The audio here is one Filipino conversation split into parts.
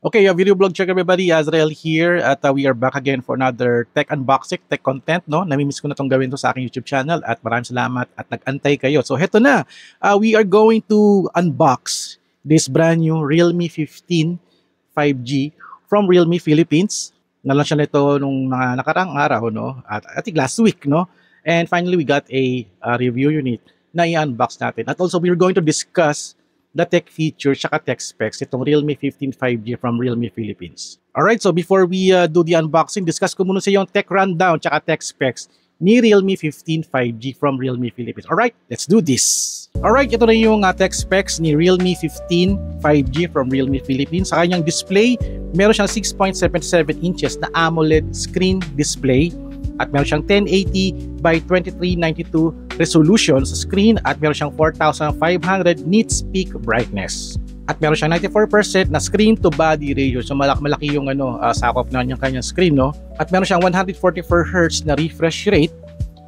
Okay, video blog check everybody, Azrael here at we are back again for another tech unboxing, tech content, no? Namimiss ko na tong gawin to sa aking YouTube channel at maraming salamat at nag-antay kayo. So heto na, we are going to unbox this brand new Realme 15 5G from Realme Philippines. Nalaunch siya nito nung nakarang araw, no? At I think last week, no? And finally, we got a review unit na i-unbox natin. At also, we're going to discuss the tech features tsaka tech specs itong Realme 15 5G from Realme Philippines. Alright, so before we do the unboxing, discuss ko muna sa yung tech rundown tsaka tech specs ni Realme 15 5G from Realme Philippines. Alright, let's do this! Alright, ito na yung tech specs ni Realme 15 5G from Realme Philippines. Sa kanyang display, meron siyang 6.77 inches na AMOLED screen display at meron siyang 1080 by 2392 resolution sa screen at meron siyang 4500 nits peak brightness. At meron siyang 94% na screen to body ratio. So malaki yung sakop na yung kanyang screen, no? At meron siyang 144 Hz na refresh rate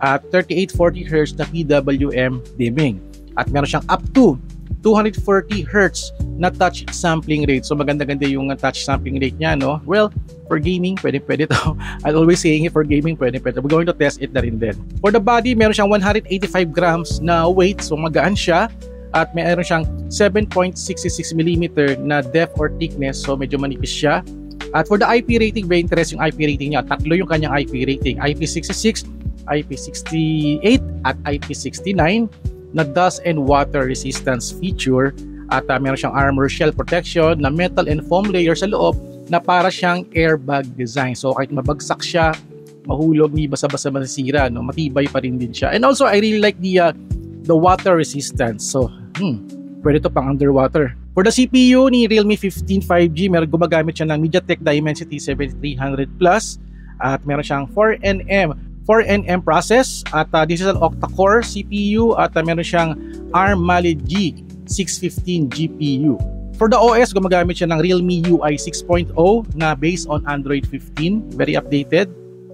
at 3840 Hz na PWM dimming. At meron siyang up to 240 Hz na touch sampling rate. So maganda-ganda yung touch sampling rate niya, no? Well, for gaming, pwede to. I'm always saying it, for gaming, pwede. We're going to test it na rin din. For the body, meron siyang 185 grams na weight. So magaan siya. At meron siyang 7.66mm na depth or thickness. So medyo manipis siya. At for the IP rating, very interesting yung IP rating niya. Tatlo yung kanyang IP rating. IP66, IP68, at IP69 na dust and water resistance feature. At meron siyang armor shell protection na metal and foam layer sa loob na para siyang airbag design. So kahit mabagsak siya, mahulog, ni basa-basa masisira, no? Matibay pa rin din siya. And also I really like the water resistance. So pwede to pang underwater. For the CPU ni Realme 15 5G, meron gumagamit siya ng MediaTek Dimensity 7300 Plus at meron siyang 4nm process at this is an octa-core CPU at meron siyang ARM Mali G 615 GPU. For the OS, gumagamit siya ng Realme UI 6.0 na based on Android 15, very updated.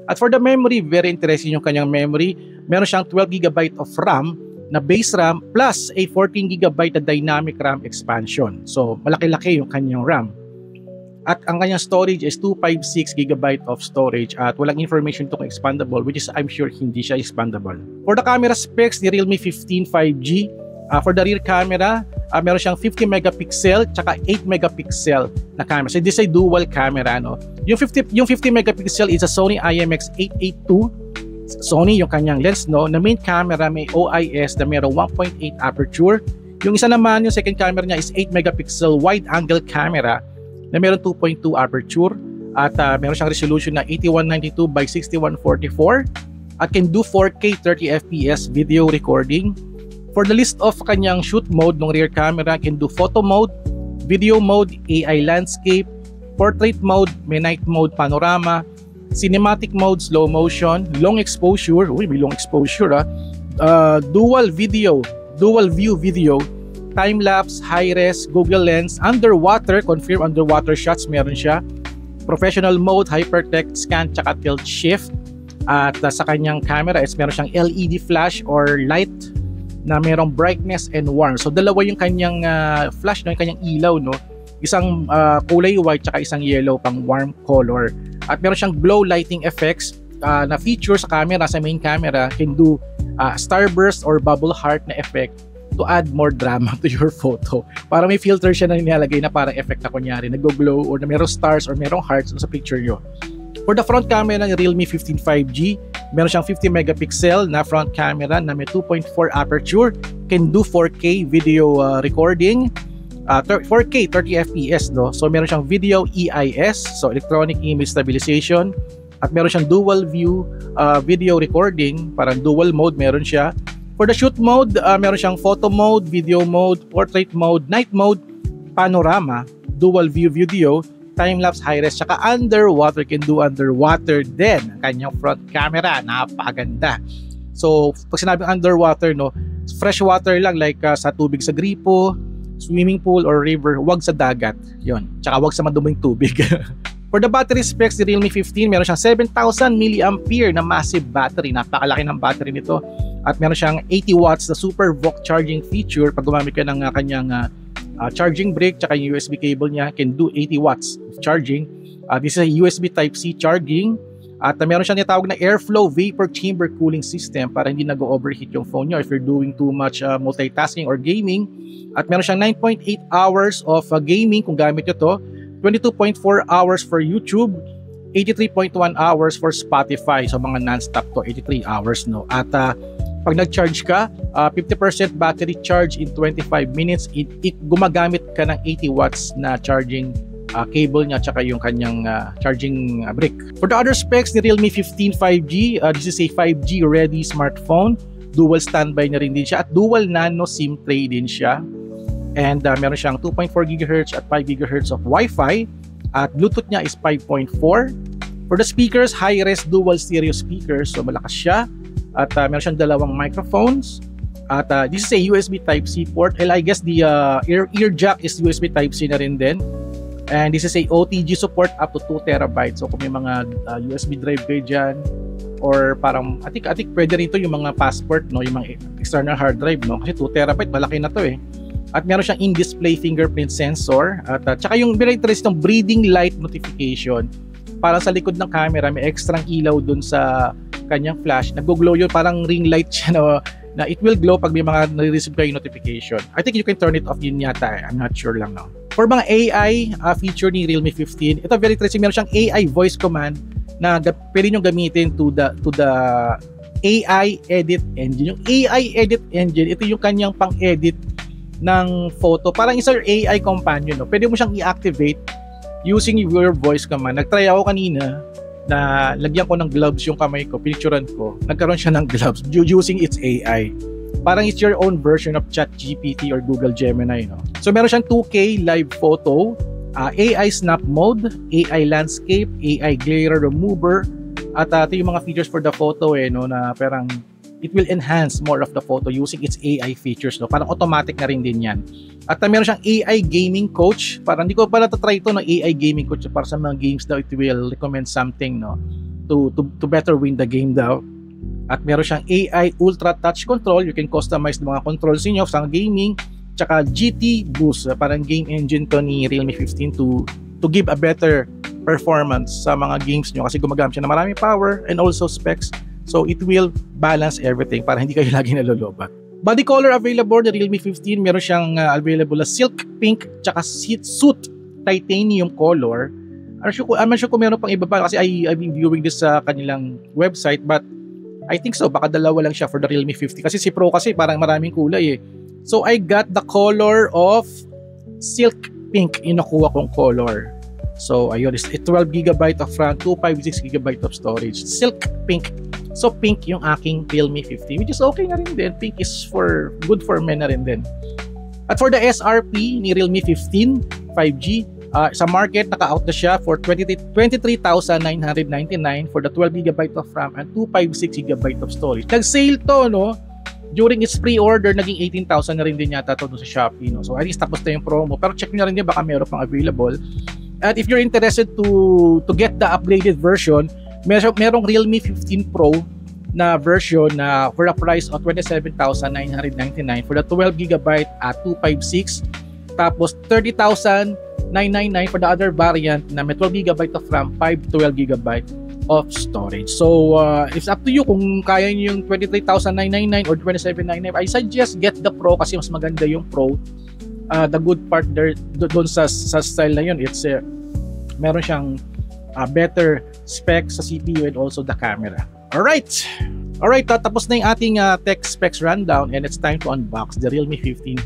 At for the memory, very interesting yung kanyang memory. Meron siyang 12GB of RAM na base RAM plus a 14GB na dynamic RAM expansion. So, malaki-laki yung kanyang RAM. At ang kanyang storage is 256GB of storage at walang information to kung expandable, which is I'm sure hindi siya expandable. For the camera specs ni Realme 15 5G, for the rear camera, meron siyang 50 megapixel tsaka 8 megapixel na camera. So this ay dual camera, no? Yung 50 megapixel is a Sony IMX882. Sony yung kanyang lens, no? Na main camera may OIS na meron 1.8 aperture. Yung isa naman, yung second camera niya is 8 megapixel wide angle camera na meron 2.2 aperture at meron siyang resolution na 8192 by 6144 at can do 4K 30fps video recording. For the list of kanyang shoot mode ng rear camera, can do photo mode, video mode, AI landscape, portrait mode, may night mode, panorama, cinematic mode, slow motion, long exposure, may long exposure, dual view video, time lapse, high res, Google Lens, underwater, confirm underwater shots meron siya, professional mode, hypertext scan, tsaka tilt shift. At sa kanyang camera is meron siyang LED flash or light na merong brightness and warmth. So dalawa yung kanyang flash, no, yung kanyang ilaw, no. Isang kulay white tsaka isang yellow pang warm color. At meron siyang glow lighting effects na feature sa camera, sa main camera, can do starburst or bubble heart na effect to add more drama to your photo. Para may filter siya na nilalagay na parang effect na kunyari nag-glow or na merong stars or merong hearts sa picture nyo. For the front camera ng Realme 15 5G, meron siyang 50 megapixel na front camera na may 2.4 aperture, can do 4K video recording, 4K 30fps, no? So meron siyang video EIS, so electronic image stabilization, at meron siyang dual view video recording, parang dual mode meron siya. For the shoot mode, meron siyang photo mode, video mode, portrait mode, night mode, panorama, dual view video, time-lapse, high-res, tsaka underwater, can do underwater din. Ang kanyang front camera, napakaganda. So, pag sinabing underwater, no, fresh water lang, like sa tubig sa gripo, swimming pool, or river, wag sa dagat. Yun. Tsaka wag sa maduming tubig. For the battery specs, the Realme 15, meron siyang 7,000 mAh na massive battery. Napakalaki ng battery nito. At meron siyang 80 watts na super VOOC charging feature pag gumamit ka ng kanyang charging brick, tsaka yung USB cable niya can do 80 watts of charging. This is a USB Type-C charging. At meron siyang tinatawag na airflow vapor chamber cooling system para hindi nag-overheat yung phone nyo if you're doing too much multitasking or gaming. At meron siyang 9.8 hours of gaming kung gamit nyo to, 22.4 hours for YouTube, 83.1 hours for Spotify. So mga non-stop to, 83 hours, no? At pag nag-charge ka, 50% battery charge in 25 minutes, gumagamit ka ng 80 watts na charging cable niya tsaka yung kanyang charging brick. For the other specs ni Realme 15 5G, this is a 5G ready smartphone. Dual standby na rin din siya at dual nano SIM tray din siya. And meron siyang 2.4 GHz at 5 GHz of Wi-Fi at Bluetooth niya is 5.4. For the speakers, high-res dual stereo speakers, so malakas siya. At meron siyang dalawang microphones. At this is a USB Type-C port. And I guess the ear jack is USB Type-C na rin din. And this is a OTG support up to 2 terabytes. So kung may mga USB drive kayo dyan, or parang, I think pwede rin ito yung mga passport, no? Yung mga external hard drive, no? Kasi 2 terabyte, malaki na to eh. At meron siyang in-display fingerprint sensor. At tsaka yung very interesting breathing light notification. Para sa likod ng camera, may extrang ilaw dun sa kanyang flash. Nag-glow yun, parang ring light siya, no? Na it will glow pag may mga nare-receive kayo notification. I think you can turn it off yun yata eh. I'm not sure lang, no? For mga AI feature ni Realme 15, ito very interesting. Meron siyang AI voice command na pwede nyo gamitin to the AI edit engine. Yung AI edit engine, ito yung kanyang pang-edit ng photo. Parang isa yung AI companion, no? Pwede mo siyang i-activate using your voice command. Nag-try ako kanina na lagyan ko ng gloves yung kamay ko, pinicturean ko. Nagkaroon siya ng gloves using its AI. Parang it's your own version of ChatGPT or Google Gemini, no? So meron siyang 2K live photo, AI snap mode, AI landscape, AI glare remover, at ito yung mga features for the photo no, na parang it will enhance more of the photo using its AI features, no? Parang automatic na rin din yan. At meron siyang AI gaming coach. Parang hindi ko pala try ito ng AI gaming coach para sa mga games daw it will recommend something, no, to better win the game daw. At meron siyang AI Ultra Touch Control. You can customize the mga controls niyo sa gaming. Tsaka GT Boost. Parang game engine to ni Realme 15 to give a better performance sa mga games niyo kasi gumagamit siya ng maraming power and also specs. So it will balance everything para hindi kayo lagi nalolobat. Body color available ni Realme 15. Meron siyang available na silk pink tsaka soot titanium color. I'm not sure kung meron pang iba pa kasi I've been viewing this sa kanilang website, but I think so, baka dalawa lang siya for the Realme 50 kasi si Pro kasi parang maraming kulay eh. So I got the color of silk pink, yung nakuha kong color. So ayun, it's 12GB of RAM, 256GB of storage, silk pink. So pink yung aking Realme 50, which is okay na rin din. Pink is good for men na rin din. At for the SRP ni Realme 15 5G, sa market, naka-out na siya for 23,999 for the 12GB of RAM and 256GB of storage. Nag-sale to, no? During its pre-order, naging 18,000 na rin din yata to sa Shopee, no? So, at least tapos na yung promo. Pero check nyo na rin din, baka meron pang available. At if you're interested to get the upgraded version, merong Realme 15 Pro na version na for a price of 27,999 for the 12GB at 256. Tapos 30,999 for the other variant na may 12GB of RAM, 512GB of storage. So, it's up to you kung kaya nyo yung 23,999 or 27,999. I suggest get the Pro kasi mas maganda yung Pro. The good part there, doon sa style na yun, it's meron siyang better specs sa CPU and also the camera. Alright, tapos na yung ating tech specs rundown and it's time to unbox the Realme 15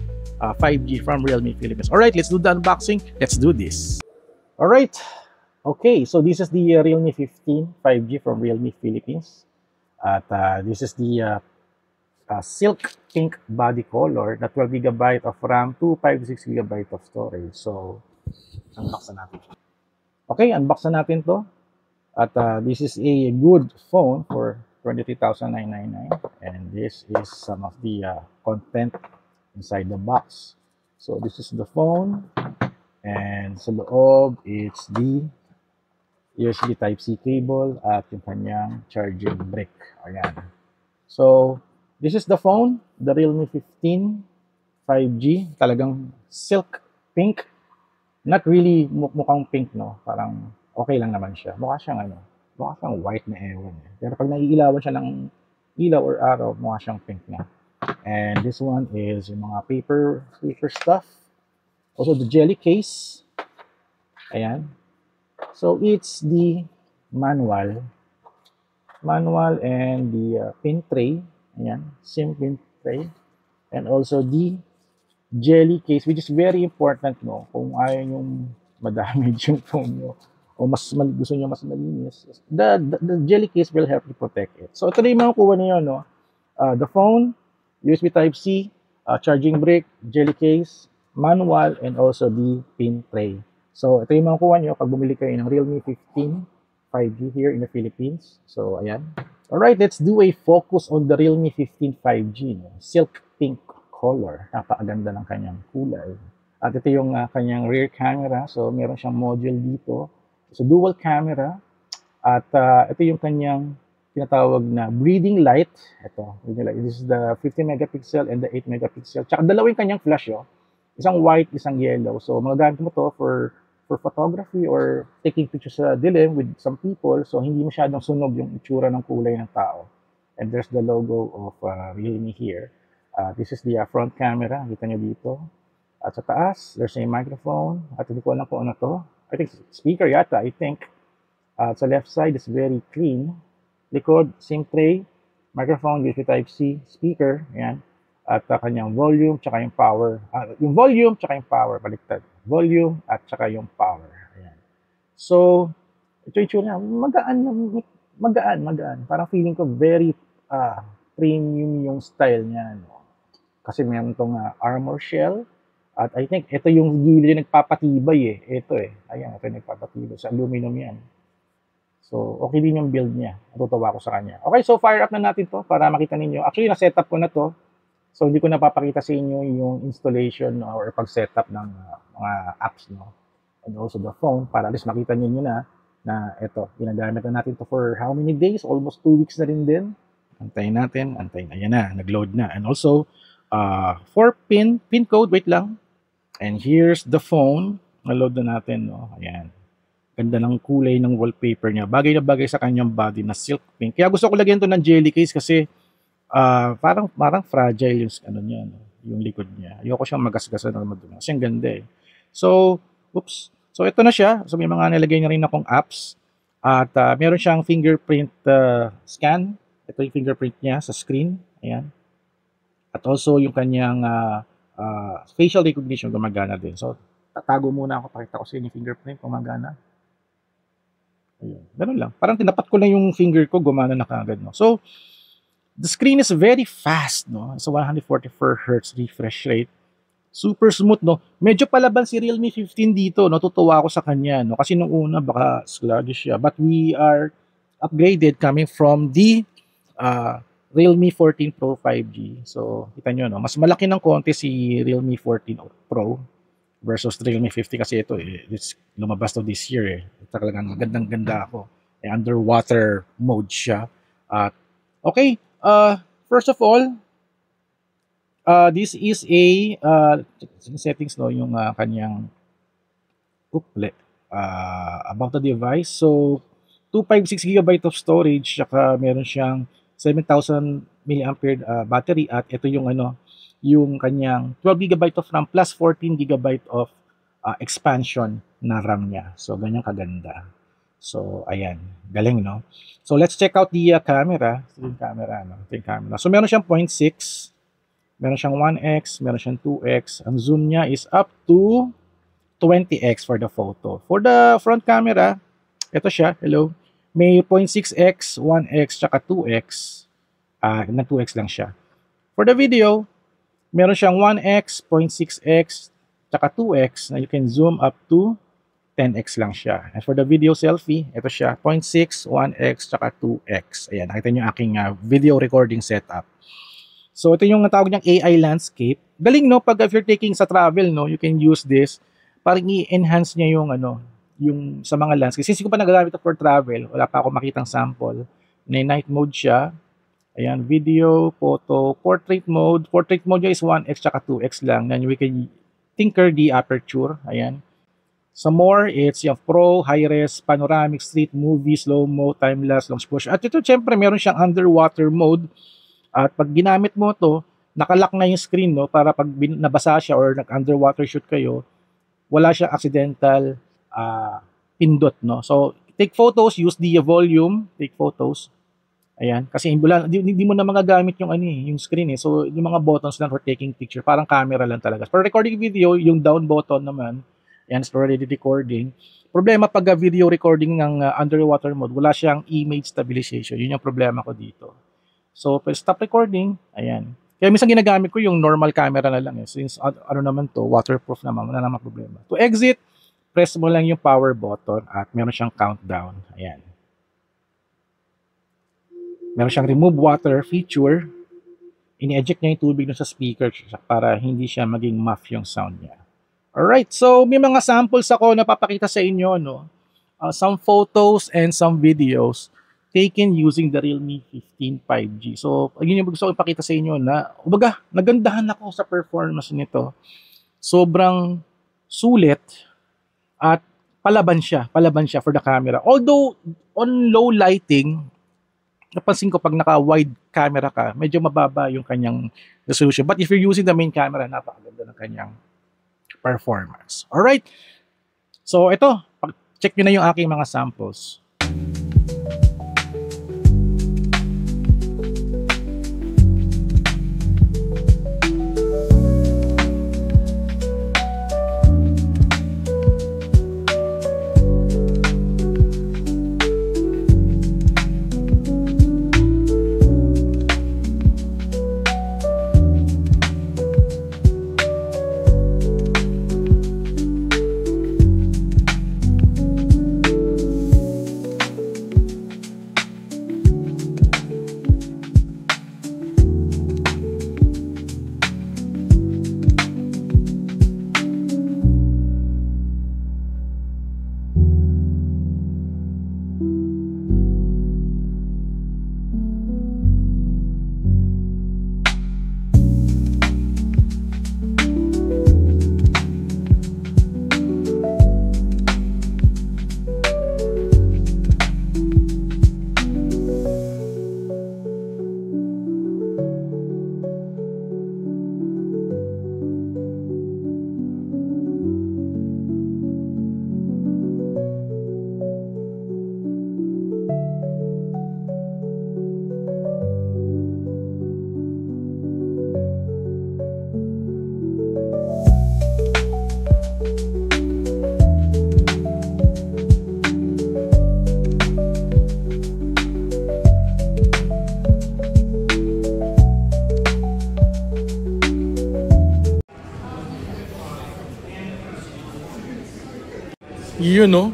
5G from Realme Philippines. Alright, let's do the unboxing. Let's do this. Alright, okay, so this is the Realme 15 5G from Realme Philippines. At this is the silk pink body color na 12GB of RAM, 256GB of storage. So, unbox na natin. Okay, unbox na natin to. At this is a good phone for 23,999 and this is some of the content inside the box. So this is the phone and sa loob it's the USB Type-C cable at yung kanyang charging brick. Ayan. So this is the phone, the Realme 15 5G. Talagang silk pink. Not really mukhang pink, no? Parang okay lang naman siya. Mukha siyang ano, mukha siyang white na ewan. Eh. Pero pag naiilawan siya ng ilaw or araw, mukha siyang pink na. And this one is yung mga paper stuff. Also the jelly case. Ayan. So it's the manual and the pin tray. Ayan, SIM pin tray. And also the jelly case, which is very important, no? Kung ayaw yung madamage yung phone nyo o gusto nyo mas malinis, the jelly case will help you protect it. So ito na yung mga kuha niyo, no? The phone, USB Type-C, charging brick, jelly case, manual, and also the pin tray. So ito yung mga kuha nyo pag bumili kayo ng Realme 15 5G here in the Philippines. So ayan. Alright, let's do a focus on the Realme 15 5G. No? Silk pink color. Napakaganda ng kanyang kulay. At ito yung kanyang rear camera. So meron siyang module dito. So dual camera. At ito yung kanyang tinatawag na breathing light. Ito. This is the 50 megapixel and the 8 megapixel. Tsaka dalawang kanyang flash. Oh. Isang white, isang yellow. So magagamit mo to for photography or taking pictures sa dilim with some people, so hindi masyadong sunog yung itsura ng kulay ng tao. And there's the logo of Realme here. This is the front camera, kita nyo dito. At sa taas, there's a microphone. At hindi ko alam kung ano to. I think speaker yata, I think. Sa left side is very clean. Likod, SIM tray, microphone, USB Type-C, speaker, yan. At kanyang volume, tsaka yung power. Yung volume, tsaka yung power, baliktad. Volume, at tsaka yung power. Ayan. So, ito yung tsura magaan. Parang feeling ko very premium yung style niya. No? Kasi meron itong armor shell. At I think ito yung gilid yung nagpapatibay eh. Ito eh. Ayan, ito yung nagpapatibay. Sa aluminum yan. So, okay din yung build niya. Natutuwa ko sa kanya. Okay, so fire up na natin to para makita ninyo. Actually, na-setup ko na to. So, hindi ko napapakita sa inyo yung installation no, or pag-setup ng mga apps. No? And also the phone para at least makita niyo na ito, ginagamit na natin to for how many days? Almost 2 weeks na rin din. Antayin natin. Ayan na, nag-load na. And also, 4-pin code. Wait lang. And here's the phone. Na-load na natin. No? Ayan. Ganda ng kulay ng wallpaper niya. Bagay na bagay sa kanyang body na silk pink. Kaya gusto ko lagyan to ng jelly case kasi parang fragile yung ano niya, no? Yung likod niya. Ayoko siyang magasgasan or madumi. Kasi ang ganda eh. So, oops. So, ito na siya. So, may mga nilagay niya rin akong apps. At meron siyang fingerprint scan. Ito yung fingerprint niya sa screen. Ayan. At also, yung kanyang facial recognition gumagana din. So, tatago muna ako. Pakita ko sa inyo yung fingerprint gumagana. Ayun. Ganun lang. Parang tinapat ko lang yung finger ko, gumana na kaagad. No? So, the screen is very fast, no? It's a 144 Hz refresh rate. Super smooth, no? Medyo palaban si Realme 15 dito, no? Tutuwa ako sa kanya, no? Kasi nung una, baka sluggish siya. But we are upgraded coming from the Realme 14 Pro 5G. So, kita nyo, no? Mas malaki ng konti si Realme 14 Pro versus Realme 50 kasi ito, it's lumabas to this year, eh. Talagang magandang-ganda ako. Underwater mode siya. Okay. First of all, this is a settings, no, yung kanyang about the device. So 256 GB of storage, saka meron siyang 7,000 mAh battery, at ito yung yung kanyang 12 GB of RAM plus 14 GB of expansion na RAM niya. So ganyan kaganda. So, ayan. Galing, no? So, let's check out the camera. Yung camera, no? Yung camera. So, meron siyang 0.6. Meron siyang 1x. Meron siyang 2x. Ang zoom niya is up to 20x for the photo. For the front camera, ito siya. Hello. May 0.6x, 1x, tsaka 2x. Na 2x lang siya. For the video, meron siyang 1x, 0.6x, tsaka 2x na you can zoom up to 10x lang siya. And for the video selfie, ito siya, 0.6, 1x, tsaka 2x. Ayan, nakita nyo yung aking video recording setup. So, ito yung natawag niyang AI landscape. Galing, no? Pag if you're taking sa travel, no, you can use this. Parang i-enhance niya yung, yung sa mga landscape. Since ko pa nagagamit ito for travel, wala pa ako makitang sample. Night mode siya. Ayan, video, photo, portrait mode. Portrait mode niya is 1x, tsaka 2x lang. Then we can Tinker D aperture. Ayan. Sa more, it's yung Pro, High-Res, Panoramic, Street, Movie, Slow-Mo, Time-Lapse, Long Exposure. At ito, syempre, meron siyang underwater mode. At pag ginamit mo to, nakalock na yung screen, no? Para pag nabasa siya or nag-underwater shoot kayo, wala siyang accidental pindot, no? So, take photos, use the volume, take photos. Ayan, kasi hindi mo na magagamit yung yung screen eh. So, yung mga buttons lang for taking picture, parang camera lang talaga. For recording video, yung down button naman, yan, is already recording. Problema pag video recording ng underwater mode, wala siyang image stabilization. Yun yung problema ko dito. So, stop recording, ayan. Kaya minsan ginagamit ko yung normal camera na lang eh. Since ano naman to, waterproof naman, wala naman problema. To exit, press mo lang yung power button at meron siyang countdown. Ayan. Meron siyang remove water feature. Ini-eject niya yung tubig sa speaker para hindi siya maging muff yung sound niya. Alright, so may mga samples ako na papakita sa inyo, no? Some photos and some videos taken using the Realme 15 5G. So, yun yung gusto ko ipakita sa inyo na, ubaga, nagandahan ako sa performance nito. Sobrang sulit at palaban siya for the camera. Although, on low lighting, napansin ko pag naka-wide camera ka, medyo mababa yung kanyang resolution. But if you're using the main camera, napakaganda ng kanyang performance. Alright. So, ito. Check nyo na yung aking mga samples. You know.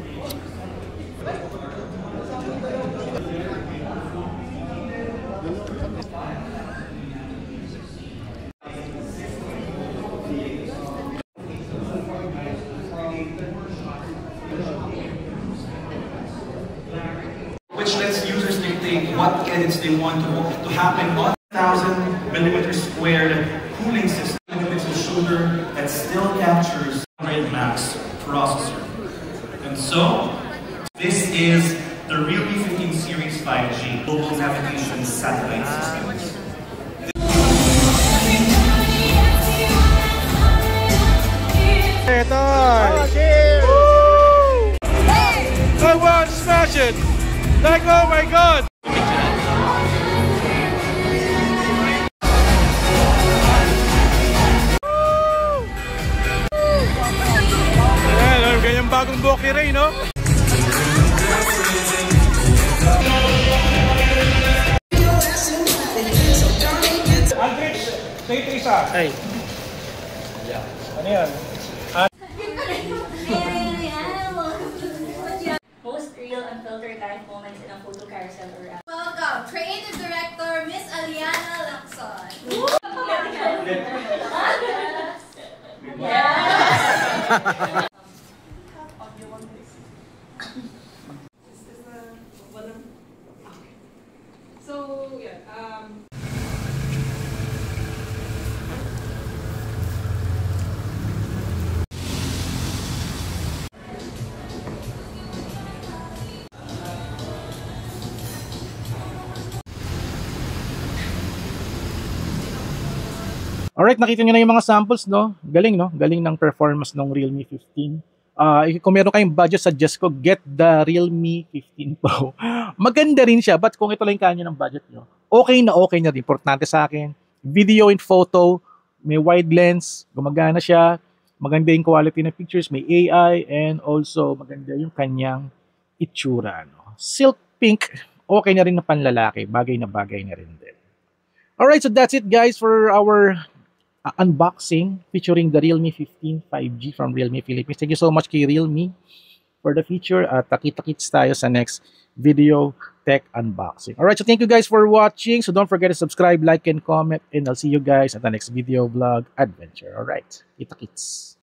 Which lets users dictate what edits they want to happen on 1,000mm squared cooling system megapixel shooter that still captures 100 max processor. And so, this is the Realme 15 Series 5G global navigation satellite system. I want to smash it! Like, oh my god! Ayan, ganyan bagong buhok ni Ray, no? Aldrich, say Trisa. Hey. Ano yan? Most real unfiltered life moments in a photo carousel or app. Welcome, Creative Director Miss Aliana Lacson. Yeah. So, yeah, Alright, nakita nyo na yung mga samples, no? Galing, no? Galing ng performance ng Realme 15. Kung meron kayong budget, suggest ko, get the Realme 15 Pro. Maganda rin siya, but kung ito lang yung kanya ng budget nyo, okay na rin. Importante sa akin, video and photo, may wide lens, gumagana siya, maganda yung quality ng pictures, may AI, and also maganda yung kanyang itsura. No? Silk pink, okay na rin na panlalaki, bagay na rin din. Alright, so that's it guys for our unboxing featuring the Realme 15 5G from Realme Philippines. Thank you so much kay Realme for the feature at kita-kits tayo sa next video tech unboxing. Alright, so thank you guys for watching. So don't forget to subscribe, like, and comment, and I'll see you guys at the next video vlog adventure. Alright, kita-kits.